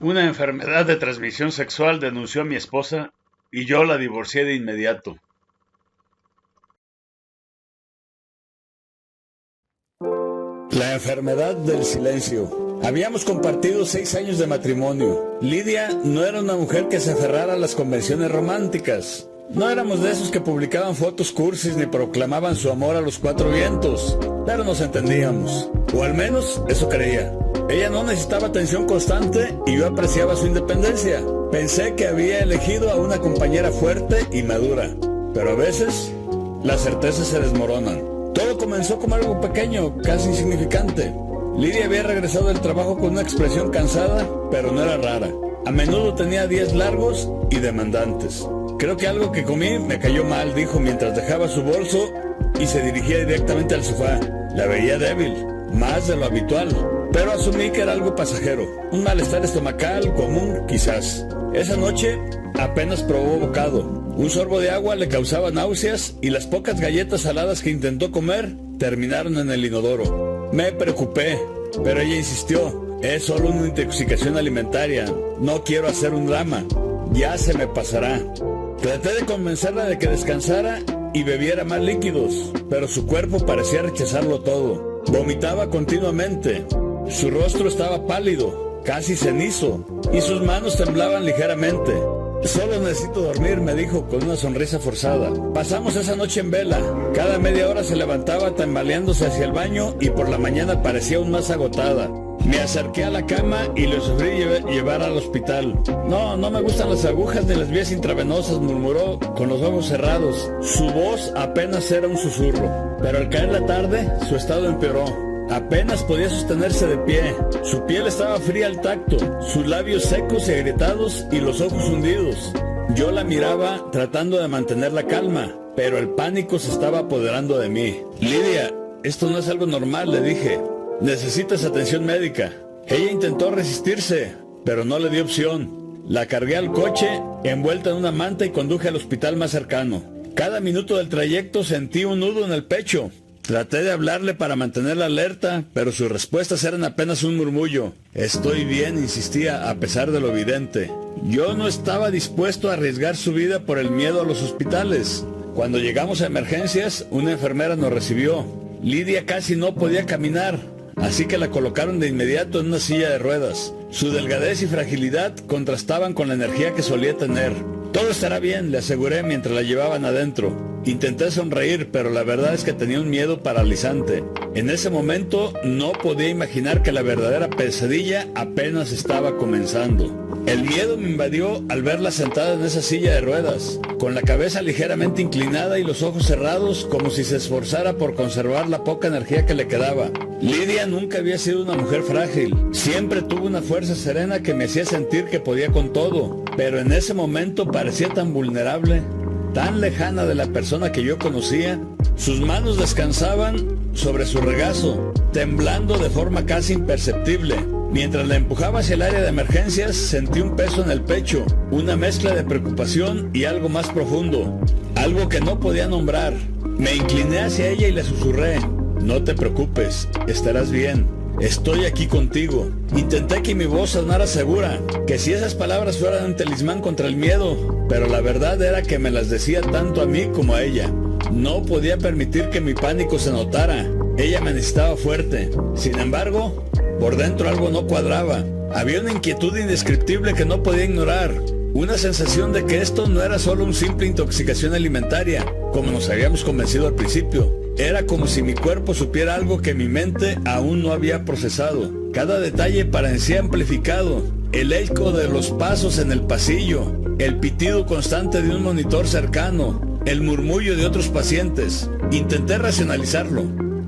Una enfermedad de transmisión sexual denunció a mi esposa y yo la divorcié de inmediato. La enfermedad del silencio. Habíamos compartido 6 años de matrimonio. Lidia no era una mujer que se aferrara a las convenciones románticas. No éramos de esos que publicaban fotos cursis ni proclamaban su amor a los 4 vientos, pero nos entendíamos, o al menos eso creía. Ella no necesitaba atención constante y yo apreciaba su independencia. Pensé que había elegido a una compañera fuerte y madura, pero a veces las certezas se desmoronan. Todo comenzó como algo pequeño, casi insignificante. Lidia había regresado del trabajo con una expresión cansada, pero no era rara. A menudo tenía días largos y demandantes. Creo que algo que comí me cayó mal, dijo mientras dejaba su bolso y se dirigía directamente al sofá. La veía débil, más de lo habitual, pero asumí que era algo pasajero. Un malestar estomacal común, quizás. Esa noche apenas probó bocado. Un sorbo de agua le causaba náuseas y las pocas galletas saladas que intentó comer terminaron en el inodoro. Me preocupé, pero ella insistió. Es solo una intoxicación alimentaria. No quiero hacer un drama. Ya se me pasará. Traté de convencerla de que descansara y bebiera más líquidos, pero su cuerpo parecía rechazarlo todo. Vomitaba continuamente. Su rostro estaba pálido, casi cenizo, y sus manos temblaban ligeramente. Solo necesito dormir, me dijo con una sonrisa forzada. Pasamos esa noche en vela. Cada media hora se levantaba tambaleándose hacia el baño y por la mañana parecía aún más agotada. Me acerqué a la cama y le sufrí llevar al hospital. No me gustan las agujas ni las vías intravenosas, murmuró con los ojos cerrados. Su voz apenas era un susurro, pero al caer la tarde su estado empeoró. Apenas podía sostenerse de pie. Su piel estaba fría al tacto, sus labios secos y agrietados y los ojos hundidos. Yo la miraba tratando de mantener la calma, pero el pánico se estaba apoderando de mí. Lidia, esto no es algo normal, le dije. Necesitas atención médica. Ella intentó resistirse, pero no le dio opción. La cargué al coche, envuelta en una manta y conduje al hospital más cercano. Cada minuto del trayecto sentí un nudo en el pecho. Traté de hablarle para mantenerla alerta, pero sus respuestas eran apenas un murmullo. Estoy bien, insistía, a pesar de lo evidente. Yo no estaba dispuesto a arriesgar su vida por el miedo a los hospitales. Cuando llegamos a emergencias, una enfermera nos recibió. Lidia casi no podía caminar, así que la colocaron de inmediato en una silla de ruedas. Su delgadez y fragilidad contrastaban con la energía que solía tener. Todo estará bien, le aseguré mientras la llevaban adentro. Intenté sonreír, pero la verdad es que tenía un miedo paralizante. En ese momento no podía imaginar que la verdadera pesadilla apenas estaba comenzando. El miedo me invadió al verla sentada en esa silla de ruedas, con la cabeza ligeramente inclinada y los ojos cerrados, como si se esforzara por conservar la poca energía que le quedaba. Lidia nunca había sido una mujer frágil. Siempre tuvo una fuerza serena que me hacía sentir que podía con todo, pero en ese momento parecía tan vulnerable, tan lejana de la persona que yo conocía. Sus manos descansaban sobre su regazo, temblando de forma casi imperceptible. Mientras la empujaba hacia el área de emergencias, sentí un peso en el pecho, una mezcla de preocupación y algo más profundo, algo que no podía nombrar. Me incliné hacia ella y le susurré: no te preocupes, estarás bien. Estoy aquí contigo. Intenté que mi voz sonara segura, que si esas palabras fueran un talismán contra el miedo, pero la verdad era que me las decía tanto a mí como a ella. No podía permitir que mi pánico se notara. Ella me necesitaba fuerte. Sin embargo, por dentro algo no cuadraba. Había una inquietud indescriptible que no podía ignorar. Una sensación de que esto no era solo una simple intoxicación alimentaria, como nos habíamos convencido al principio. Era como si mi cuerpo supiera algo que mi mente aún no había procesado. Cada detalle parecía amplificado. El eco de los pasos en el pasillo, el pitido constante de un monitor cercano, el murmullo de otros pacientes. Intenté racionalizarlo.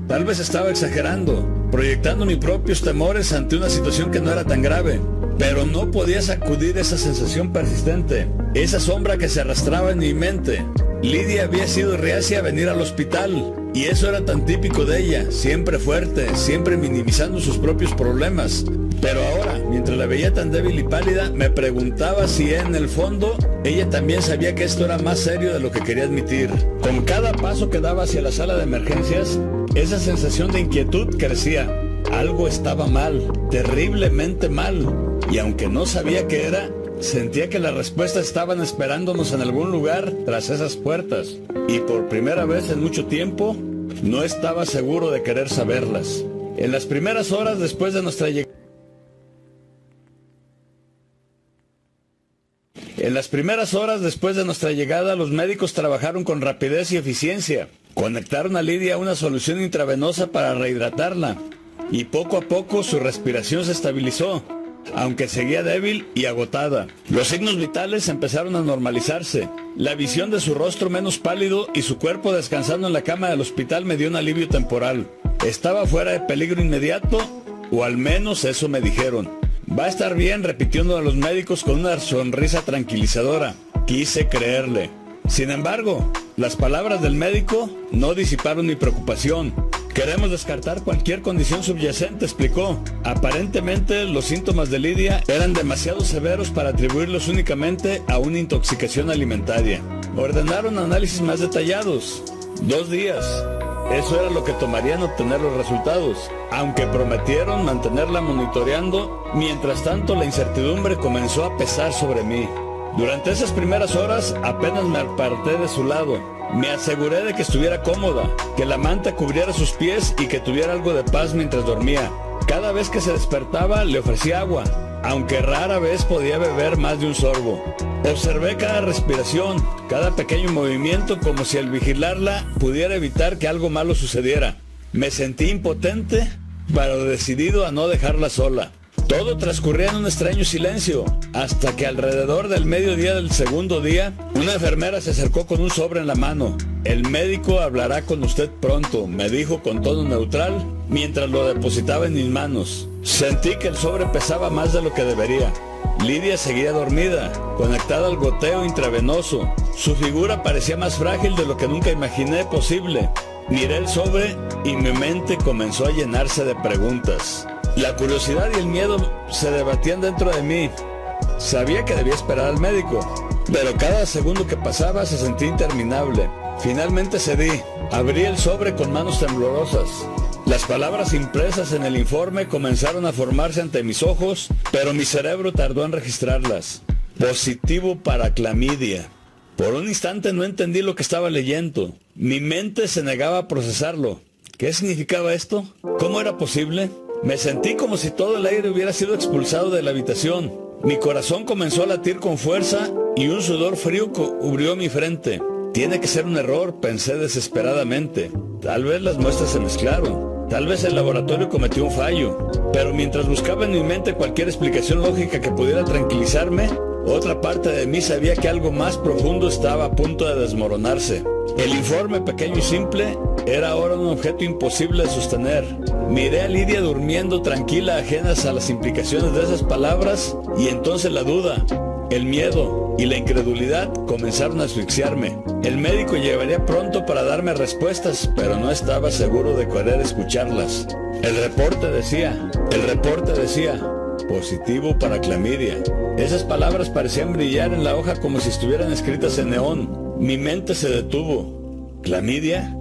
Tal vez estaba exagerando, proyectando mis propios temores ante una situación que no era tan grave. Pero no podía sacudir esa sensación persistente, esa sombra que se arrastraba en mi mente. Lidia había sido reacia a venir al hospital, y eso era tan típico de ella, siempre fuerte, siempre minimizando sus propios problemas. Pero ahora, mientras la veía tan débil y pálida, me preguntaba si en el fondo ella también sabía que esto era más serio de lo que quería admitir. Con cada paso que daba hacia la sala de emergencias, esa sensación de inquietud crecía. Algo estaba mal, terriblemente mal, y aunque no sabía qué era, sentía que las respuestas estaban esperándonos en algún lugar tras esas puertas, y por primera vez en mucho tiempo, no estaba seguro de querer saberlas. En las primeras horas después de nuestra llegada, los médicos trabajaron con rapidez y eficiencia. Conectaron a Lidia a una solución intravenosa para rehidratarla, y poco a poco su respiración se estabilizó, aunque seguía débil y agotada. Los signos vitales empezaron a normalizarse. La visión de su rostro menos pálido y su cuerpo descansando en la cama del hospital me dio un alivio temporal. Estaba fuera de peligro inmediato, o al menos eso me dijeron. Va a estar bien, repitió uno de los médicos con una sonrisa tranquilizadora. Quise creerle. Sin embargo, las palabras del médico no disiparon mi preocupación. Queremos descartar cualquier condición subyacente, explicó. Aparentemente, los síntomas de Lidia eran demasiado severos para atribuirlos únicamente a una intoxicación alimentaria. Ordenaron análisis más detallados. 2 días. Eso era lo que tomarían obtener los resultados, aunque prometieron mantenerla monitoreando. Mientras tanto, la incertidumbre comenzó a pesar sobre mí. Durante esas primeras horas apenas me aparté de su lado. Me aseguré de que estuviera cómoda, que la manta cubriera sus pies y que tuviera algo de paz mientras dormía. Cada vez que se despertaba le ofrecí agua, aunque rara vez podía beber más de un sorbo. Observé cada respiración, cada pequeño movimiento, como si al vigilarla pudiera evitar que algo malo sucediera. Me sentí impotente, pero decidido a no dejarla sola. Todo transcurría en un extraño silencio, hasta que alrededor del mediodía del segundo día, una enfermera se acercó con un sobre en la mano. El médico hablará con usted pronto, me dijo con tono neutral, mientras lo depositaba en mis manos. Sentí que el sobre pesaba más de lo que debería. Lidia seguía dormida, conectada al goteo intravenoso. Su figura parecía más frágil de lo que nunca imaginé posible. Miré el sobre y mi mente comenzó a llenarse de preguntas. La curiosidad y el miedo se debatían dentro de mí. Sabía que debía esperar al médico, pero cada segundo que pasaba se sentía interminable. Finalmente cedí. Abrí el sobre con manos temblorosas. Las palabras impresas en el informe comenzaron a formarse ante mis ojos, pero mi cerebro tardó en registrarlas. Positivo para clamidia. Por un instante no entendí lo que estaba leyendo. Mi mente se negaba a procesarlo. ¿Qué significaba esto? ¿Cómo era posible? Me sentí como si todo el aire hubiera sido expulsado de la habitación. Mi corazón comenzó a latir con fuerza y un sudor frío cubrió mi frente. Tiene que ser un error, pensé desesperadamente. Tal vez las muestras se mezclaron. Tal vez el laboratorio cometió un fallo. Pero mientras buscaba en mi mente cualquier explicación lógica que pudiera tranquilizarme, otra parte de mí sabía que algo más profundo estaba a punto de desmoronarse. El informe, pequeño y simple, era ahora un objeto imposible de sostener. Miré a Lidia durmiendo tranquila, ajenas a las implicaciones de esas palabras, y entonces la duda, el miedo y la incredulidad comenzaron a asfixiarme. El médico llegaría pronto para darme respuestas, pero no estaba seguro de querer escucharlas. El reporte decía, positivo para clamidia. Esas palabras parecían brillar en la hoja como si estuvieran escritas en neón. Mi mente se detuvo. ¿Clamidia?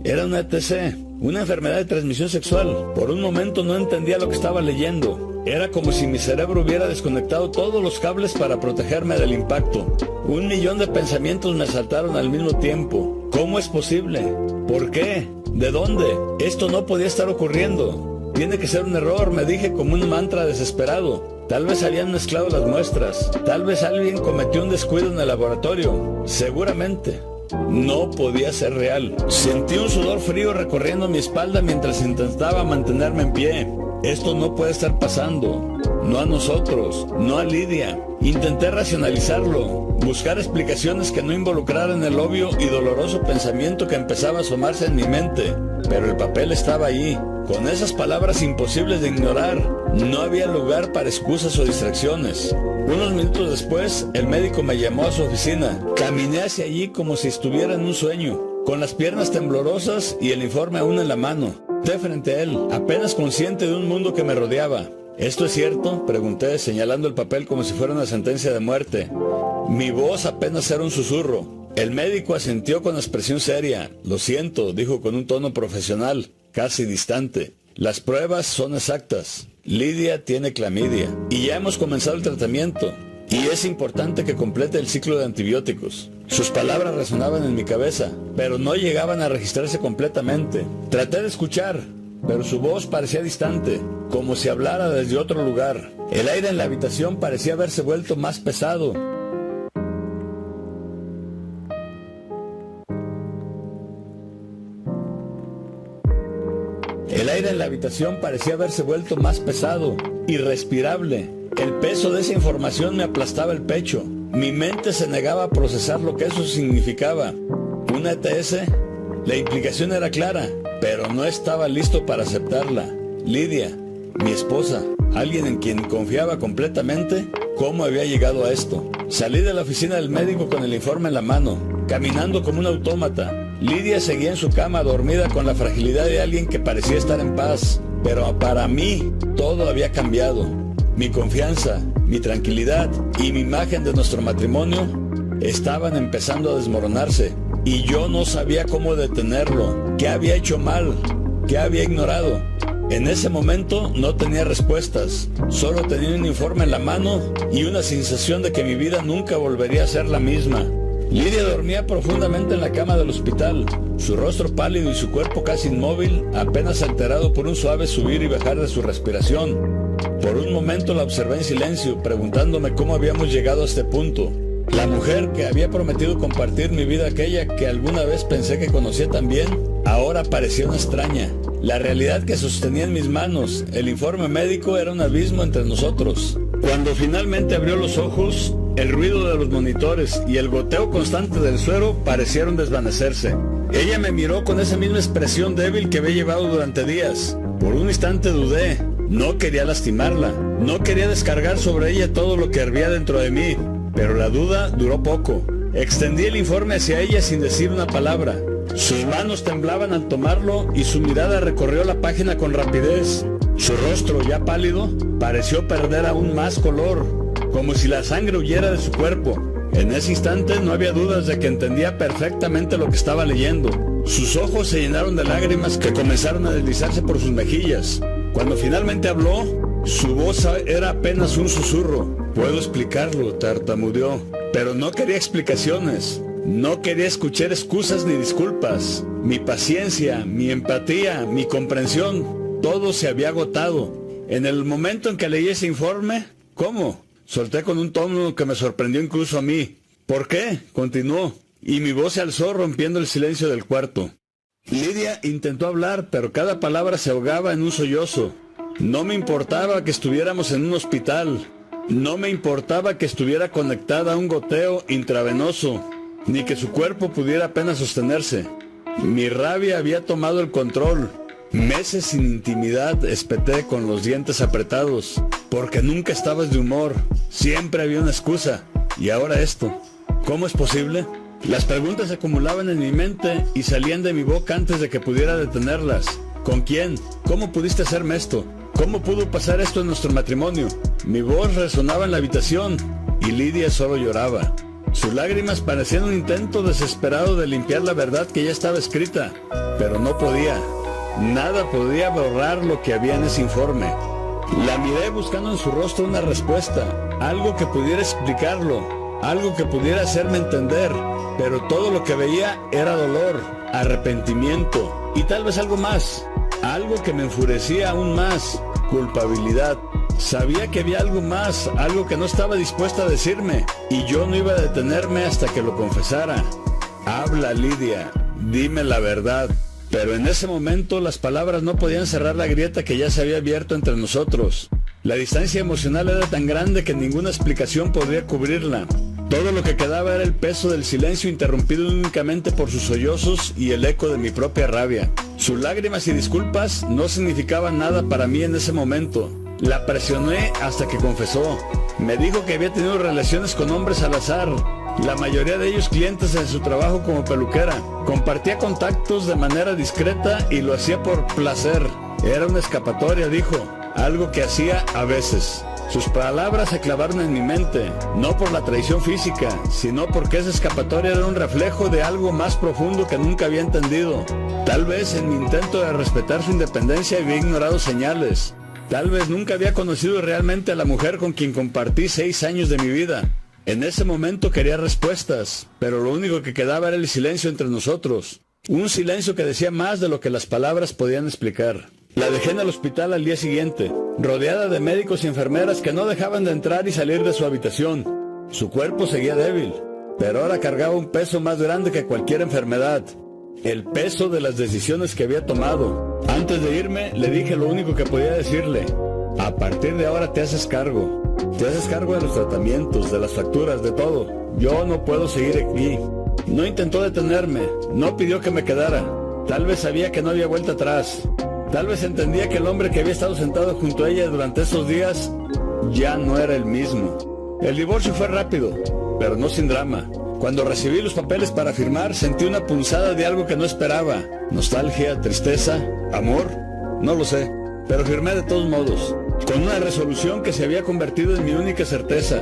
Era una ETC, una enfermedad de transmisión sexual. Por un momento no entendía lo que estaba leyendo. Era como si mi cerebro hubiera desconectado todos los cables para protegerme del impacto. 1.000.000 de pensamientos me saltaron al mismo tiempo. ¿Cómo es posible? ¿Por qué? ¿De dónde? Esto no podía estar ocurriendo. Tiene que ser un error, me dije como un mantra desesperado. Tal vez habían mezclado las muestras. Tal vez alguien cometió un descuido en el laboratorio. Seguramente. No podía ser real. Sentí un sudor frío recorriendo mi espalda mientras intentaba mantenerme en pie. Esto no puede estar pasando. No a nosotros, no a Lidia. Intenté racionalizarlo, buscar explicaciones que no involucraran el obvio y doloroso pensamiento que empezaba a asomarse en mi mente. Pero el papel estaba ahí, con esas palabras imposibles de ignorar. No había lugar para excusas o distracciones. Unos minutos después, el médico me llamó a su oficina. Caminé hacia allí como si estuviera en un sueño, con las piernas temblorosas y el informe aún en la mano. De frente a él, apenas consciente de un mundo que me rodeaba. ¿Esto es cierto?, pregunté, señalando el papel como si fuera una sentencia de muerte. Mi voz apenas era un susurro. El médico asintió con expresión seria. Lo siento, dijo con un tono profesional, casi distante. Las pruebas son exactas. Lidia tiene clamidia y ya hemos comenzado el tratamiento. Y es importante que complete el ciclo de antibióticos. Sus palabras resonaban en mi cabeza, pero no llegaban a registrarse completamente. Traté de escuchar, pero su voz parecía distante, como si hablara desde otro lugar. El aire en la habitación parecía haberse vuelto más pesado. El aire en la habitación parecía haberse vuelto más pesado, irrespirable. El peso de esa información me aplastaba el pecho. Mi mente se negaba a procesar lo que eso significaba. ¿Una ETS? La implicación era clara, pero no estaba listo para aceptarla. Lidia, mi esposa, alguien en quien confiaba completamente, ¿cómo había llegado a esto? Salí de la oficina del médico con el informe en la mano, caminando como un autómata. Lidia seguía en su cama dormida con la fragilidad de alguien que parecía estar en paz, pero para mí todo había cambiado. Mi confianza, mi tranquilidad y mi imagen de nuestro matrimonio estaban empezando a desmoronarse y yo no sabía cómo detenerlo. ¿Qué había hecho mal? ¿Qué había ignorado? En ese momento no tenía respuestas, solo tenía un informe en la mano y una sensación de que mi vida nunca volvería a ser la misma. Lidia dormía profundamente en la cama del hospital, su rostro pálido y su cuerpo casi inmóvil, apenas alterado por un suave subir y bajar de su respiración. Por un momento la observé en silencio, preguntándome cómo habíamos llegado a este punto. La mujer que había prometido compartir mi vida, aquella que alguna vez pensé que conocía tan bien, ahora parecía una extraña. La realidad que sostenía en mis manos, el informe médico, era un abismo entre nosotros. Cuando finalmente abrió los ojos, el ruido de los monitores y el goteo constante del suero parecieron desvanecerse. Ella me miró con esa misma expresión débil que había llevado durante días. Por un instante dudé. No quería lastimarla, no quería descargar sobre ella todo lo que hervía dentro de mí, pero la duda duró poco. Extendí el informe hacia ella sin decir una palabra. Sus manos temblaban al tomarlo y su mirada recorrió la página con rapidez. Su rostro, ya pálido, pareció perder aún más color, como si la sangre huyera de su cuerpo. En ese instante no había dudas de que entendía perfectamente lo que estaba leyendo. Sus ojos se llenaron de lágrimas que comenzaron a deslizarse por sus mejillas. Cuando finalmente habló, su voz era apenas un susurro. Puedo explicarlo, tartamudeó, pero no quería explicaciones. No quería escuchar excusas ni disculpas. Mi paciencia, mi empatía, mi comprensión, todo se había agotado. En el momento en que leí ese informe, ¿cómo? Solté con un tono que me sorprendió incluso a mí. ¿Por qué? Continuó, y mi voz se alzó rompiendo el silencio del cuarto. Lidia intentó hablar, pero cada palabra se ahogaba en un sollozo. No me importaba que estuviéramos en un hospital. No me importaba que estuviera conectada a un goteo intravenoso, ni que su cuerpo pudiera apenas sostenerse. Mi rabia había tomado el control. Meses sin intimidad, espeté con los dientes apretados, porque nunca estabas de humor. Siempre había una excusa. Y ahora esto. ¿Cómo es posible? Las preguntas se acumulaban en mi mente y salían de mi boca antes de que pudiera detenerlas. ¿Con quién? ¿Cómo pudiste hacerme esto? ¿Cómo pudo pasar esto en nuestro matrimonio? Mi voz resonaba en la habitación y Lidia solo lloraba. Sus lágrimas parecían un intento desesperado de limpiar la verdad que ya estaba escrita, pero no podía. Nada podía borrar lo que había en ese informe. La miré buscando en su rostro una respuesta, algo que pudiera explicarlo, algo que pudiera hacerme entender. Pero todo lo que veía era dolor, arrepentimiento y tal vez algo más. Algo que me enfurecía aún más, culpabilidad. Sabía que había algo más, algo que no estaba dispuesta a decirme, y yo no iba a detenerme hasta que lo confesara. Habla, Lidia, dime la verdad. Pero en ese momento las palabras no podían cerrar la grieta que ya se había abierto entre nosotros. La distancia emocional era tan grande que ninguna explicación podría cubrirla. Todo lo que quedaba era el peso del silencio interrumpido únicamente por sus sollozos y el eco de mi propia rabia. Sus lágrimas y disculpas no significaban nada para mí en ese momento. La presioné hasta que confesó. Me dijo que había tenido relaciones con hombres al azar, la mayoría de ellos clientes en su trabajo como peluquera. Compartía contactos de manera discreta y lo hacía por placer. Era una escapatoria, dijo, algo que hacía a veces. Sus palabras se clavaron en mi mente, no por la traición física, sino porque esa escapatoria era un reflejo de algo más profundo que nunca había entendido. Tal vez en mi intento de respetar su independencia había ignorado señales. Tal vez nunca había conocido realmente a la mujer con quien compartí 6 años de mi vida. En ese momento quería respuestas, pero lo único que quedaba era el silencio entre nosotros. Un silencio que decía más de lo que las palabras podían explicar. La dejé en el hospital al día siguiente, rodeada de médicos y enfermeras que no dejaban de entrar y salir de su habitación. Su cuerpo seguía débil, pero ahora cargaba un peso más grande que cualquier enfermedad. El peso de las decisiones que había tomado. Antes de irme, le dije lo único que podía decirle. A partir de ahora te haces cargo. Te haces cargo de los tratamientos, de las facturas, de todo. Yo no puedo seguir aquí. No intentó detenerme, no pidió que me quedara. Tal vez sabía que no había vuelta atrás. Tal vez entendía que el hombre que había estado sentado junto a ella durante esos días ya no era el mismo. El divorcio fue rápido, pero no sin drama. Cuando recibí los papeles para firmar, sentí una punzada de algo que no esperaba. Nostalgia, tristeza, amor, no lo sé, pero firmé de todos modos, con una resolución que se había convertido en mi única certeza.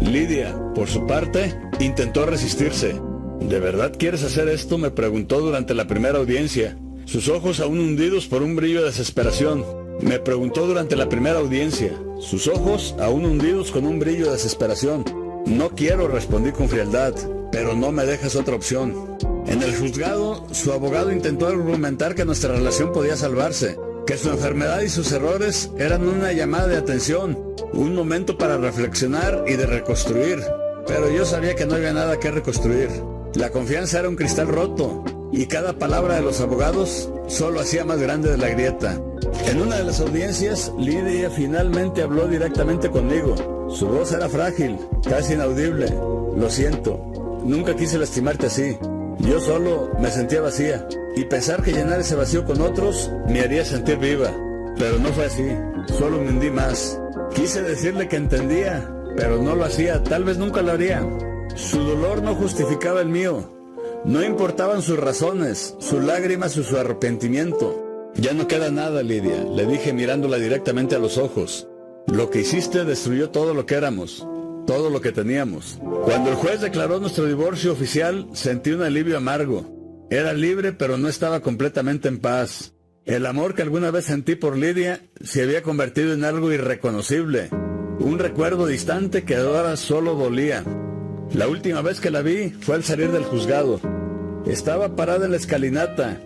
Lidia, por su parte, intentó resistirse. ¿De verdad quieres hacer esto?, me preguntó durante la primera audiencia, sus ojos aún hundidos por un brillo de desesperación. Me preguntó durante la primera audiencia, sus ojos aún hundidos con un brillo de desesperación. No quiero, respondí con frialdad, pero no me dejas otra opción. En el juzgado, su abogado intentó argumentar que nuestra relación podía salvarse, que su enfermedad y sus errores eran una llamada de atención, un momento para reflexionar y de reconstruir. Pero yo sabía que no había nada que reconstruir. La confianza era un cristal roto, y cada palabra de los abogados solo hacía más grande la grieta. En una de las audiencias, Lidia finalmente habló directamente conmigo. Su voz era frágil, casi inaudible. Lo siento, nunca quise lastimarte así. Yo solo me sentía vacía, y pensar que llenar ese vacío con otros me haría sentir viva. Pero no fue así, solo me hundí más. Quise decirle que entendía, pero no lo hacía, tal vez nunca lo haría. Su dolor no justificaba el mío. No importaban sus razones, sus lágrimas o su arrepentimiento. Ya no queda nada, Lidia, le dije mirándola directamente a los ojos. Lo que hiciste destruyó todo lo que éramos, todo lo que teníamos. Cuando el juez declaró nuestro divorcio oficial, sentí un alivio amargo. Era libre, pero no estaba completamente en paz. El amor que alguna vez sentí por Lidia se había convertido en algo irreconocible. Un recuerdo distante que ahora solo dolía. La última vez que la vi fue al salir del juzgado. Estaba parada en la escalinata,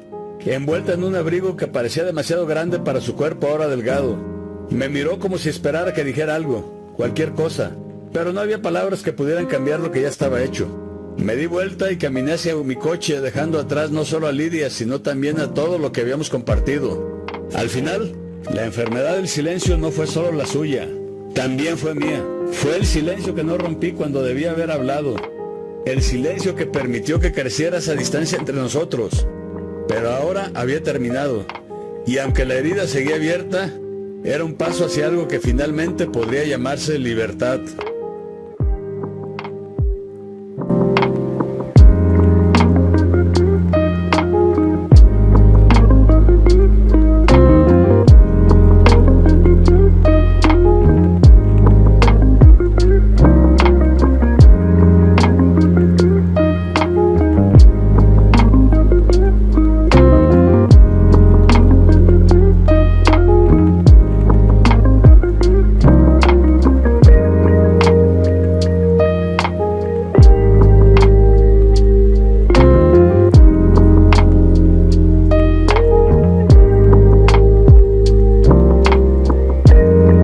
envuelta en un abrigo que parecía demasiado grande para su cuerpo ahora delgado. Me miró como si esperara que dijera algo, cualquier cosa, pero no había palabras que pudieran cambiar lo que ya estaba hecho. Me di vuelta y caminé hacia mi coche, dejando atrás no solo a Lidia, sino también a todo lo que habíamos compartido. Al final, la enfermedad del silencio no fue solo la suya, también fue mía. Fue el silencio que no rompí cuando debía haber hablado. El silencio que permitió que creciera esa distancia entre nosotros. Pero ahora había terminado. Y aunque la herida seguía abierta, era un paso hacia algo que finalmente podría llamarse libertad.